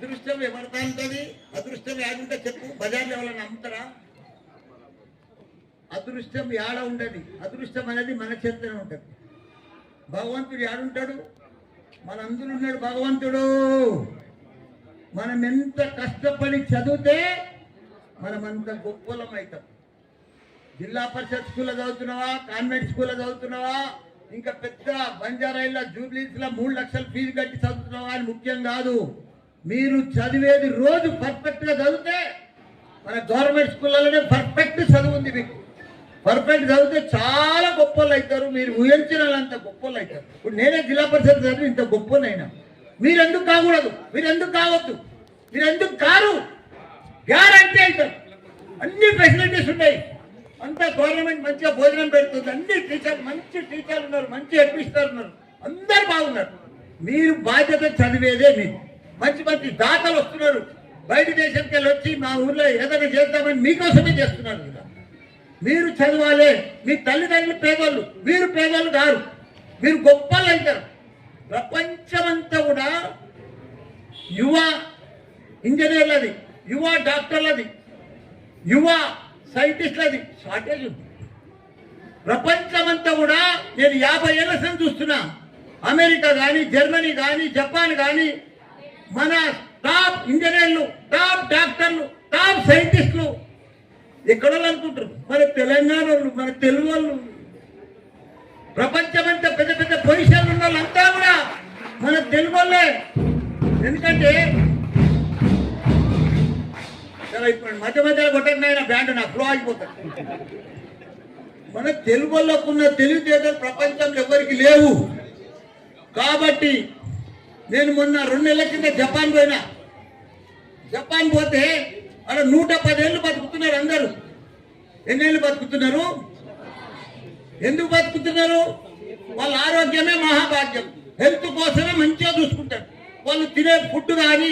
అదృష్టం ఎవరితో ఉంటుంది? అదృష్టం ఏడుంటే చెప్పు, బజార్లో ఎవరైనా అమ్ముతారా? అదృష్టం ఏడ ఉండదు. అదృష్టం అనేది మన చేతిలో ఉంటుంది. భగవంతుడు ఏడుంటాడు? మన అందులో ఉన్నాడు భగవంతుడు. మనం ఎంత కష్టపడి చదివితే మనం అంత గొప్పలం అవుతాం. జిల్లా పరిషత్ స్కూల్లో చదువుతున్నావా, కాన్వెంట్ స్కూల్లో చదువుతున్నావా, ఇంకా పెద్ద బంజారాయిల్లో జూబ్లీస్లో 3 లక్షలు ఫీజు కట్టి చదువుతున్నావా అని ముఖ్యం కాదు. మీరు చదివేది రోజు పర్ఫెక్ట్గా చదివితే, మన గవర్నమెంట్ స్కూళ్ళలోనే పర్ఫెక్ట్ చదువు ఉంది. మీకు పర్ఫెక్ట్ చదివితే చాలా గొప్పలు అవుతారు. మీరు ఊహించినంత గొప్పలు అవుతారు. ఇప్పుడు నేనే జిల్లా పరిషత్ చదివి ఇంత గొప్పనైనా. మీరెందుకు కాకూడదు? మీరెందుకు కావద్దు? మీరెందుకు కారు? గ్యారంటీ అవుతారు. అన్ని ఫెసిలిటీస్ ఉన్నాయి. అంతా గవర్నమెంట్ మంచిగా భోజనం పెడుతుంది. అన్ని టీచర్లు మంచి టీచర్లు ఉన్నారు, మంచి హెడ్మిస్టర్ ఉన్నారు, అందరు బాగున్నారు. మీరు బాధ్యత చదివేదే. మీరు మంచి మంచి దాతలు వస్తున్నారు. బయట దేశంకి వెళ్ళి వచ్చి మా ఊర్లో ఏదైనా చేద్దామని మీకోసమే చేస్తున్నారు. మీరు చదవాలి. మీ తల్లిదండ్రులు పేదోళ్ళు, మీరు పేదోళ్ళు కారు. మీరు గొప్పలు అవుతారు. ప్రపంచమంతా కూడా యువ ఇంజనీర్లది, యువ డాక్టర్లది, యువ సైంటిస్టులది షార్టేజ్ ఉంది. ప్రపంచమంతా కూడా నేను 50 ఏళ్ల సంది చూస్తున్నా. అమెరికా కానీ, జర్మనీ కానీ, జపాన్ కానీ మన టాప్ ఇంజనీర్లు, టాప్ డాక్టర్లు, టాప్ సైంటిస్టులు ఎక్కడో అనుకుంటారు. మన తెలంగాణ వాళ్ళు, మన తెలుగు వాళ్ళు, ప్రపంచమంతా పెద్ద పెద్ద పొజిషన్లు ఉన్న వాళ్ళంతా కూడా మన తెలుగు వాళ్ళే. ఎందుకంటే ఇప్పుడు మధ్య మధ్యలో కొట్టకపోయిన బ్యాండ్ నా ఫ్లో అయిపోతాడు. మన తెలుగు వాళ్ళకున్న తెలివితేటలు ప్రపంచంలో ఎవరికి లేవు. కాబట్టి నేను మొన్న 2 నెలల కింద జపాన్ పోయినా. జపాన్ పోతే అక్కడ 110 ఏళ్ళు బతుకుతున్నారు అందరూ. ఎన్నేళ్ళు బతుకుతున్నారు? ఎందుకు బతుకుతున్నారు? వాళ్ళ ఆరోగ్యమే మహాభాగ్యం. హెల్త్ కోసమే మంచిగా చూసుకుంటారు. వాళ్ళు తినే ఫుడ్ కానీ,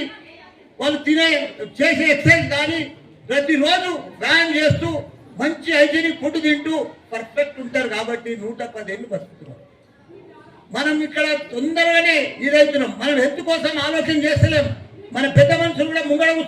వాళ్ళు చేసే ఎక్సర్సైజ్ కానీ, ప్రతిరోజు వ్యాయామం చేస్తూ మంచి హైజీనిక్ ఫుడ్ తింటూ పర్ఫెక్ట్ ఉంటారు. కాబట్టి 110 ఏళ్ళు బతుకుతున్నారు. మనం ఇక్కడ తొందరగానే ఇదవుతున్నాం. మనం హెల్త్ కోసం ఆలోచన చేస్తలేం. మన పెద్ద మనుషులు కూడా ముంగడ